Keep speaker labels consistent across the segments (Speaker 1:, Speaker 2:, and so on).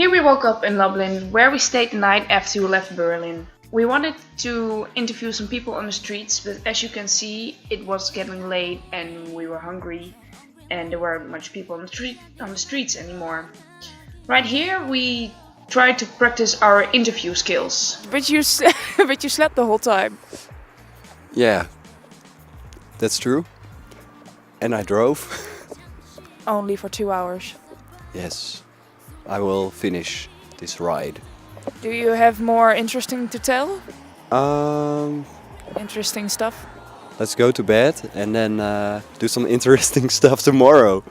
Speaker 1: Here we woke up in Lublin, where we stayed the night after we left Berlin. We wanted to interview some people on the streets, but as you can see, it was getting late and we were hungry, and there weren't much people on the streets anymore. Right here, we tried to practice our interview skills.
Speaker 2: But you, but you slept the whole time.
Speaker 3: Yeah, that's true. And I drove.
Speaker 2: Only for 2 hours.
Speaker 3: Yes, I will finish this ride.
Speaker 2: Do you have more interesting to tell?
Speaker 3: Um,
Speaker 2: Interesting stuff?
Speaker 3: let's go to bed and then do some interesting stuff tomorrow.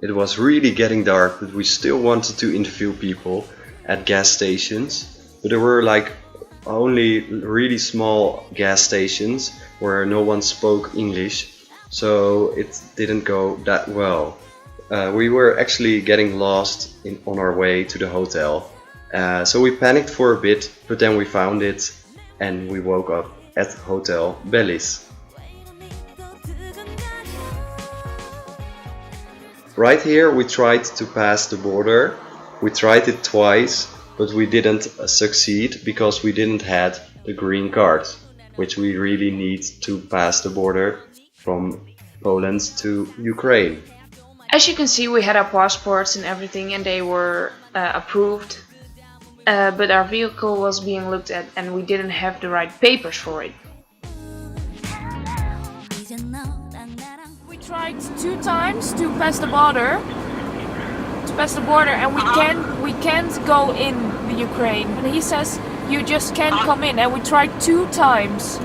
Speaker 3: It was really getting dark, but we still wanted to interview people at gas stations. But there were like only really small gas stations where no one spoke English, so it didn't go that well. We were actually getting lost on our way to the hotel. So we panicked for a bit, but then we found it and we woke up at Hotel Bellis. Right here we tried to pass the border. We tried it twice, but we didn't succeed because we didn't have the green card, which we really need to pass the border from Poland to Ukraine.
Speaker 1: As you can see, we had our passports and everything, and they were approved. But our vehicle was being looked at and we didn't have the right papers for it.
Speaker 2: We tried 2 times to pass the border. And we can't go in the Ukraine. And he says you just can't come in. And we tried 2 times.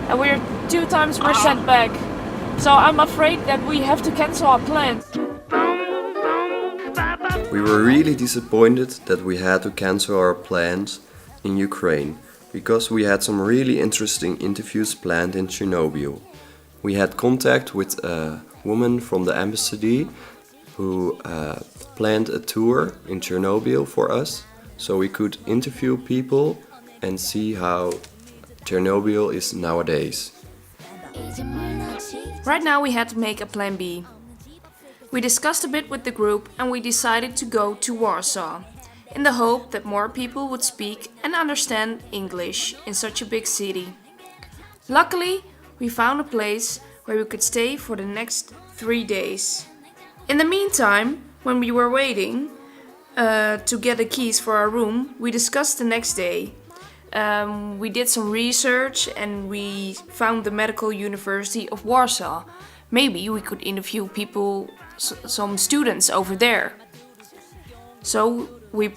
Speaker 2: And we're 2 times we're sent back. So I'm afraid that we have to cancel our plans.
Speaker 3: We were really disappointed that we had to cancel our plans in Ukraine because we had some really interesting interviews planned in Chernobyl. We had contact with a woman from the embassy who planned a tour in Chernobyl for us so we could interview people and see how Chernobyl is nowadays.
Speaker 2: Right now we had to make a plan B. We discussed a bit with the group and we decided to go to Warsaw, in the hope that more people would speak and understand English in such a big city. Luckily, we found a place where we could stay for the next 3 days. In the meantime, when we were waiting to get the keys for our room, we discussed the next day. We did some research and we found the Medical University of Warsaw. Maybe we could interview people, some students over there. So we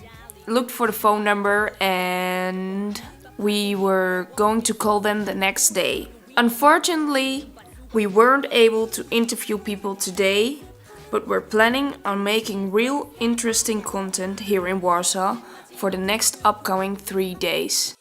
Speaker 2: looked for the phone number and we were going to call them the next day. Unfortunately, we weren't able to interview people today, but we're planning on making real interesting content here in Warsaw for the next upcoming 3 days.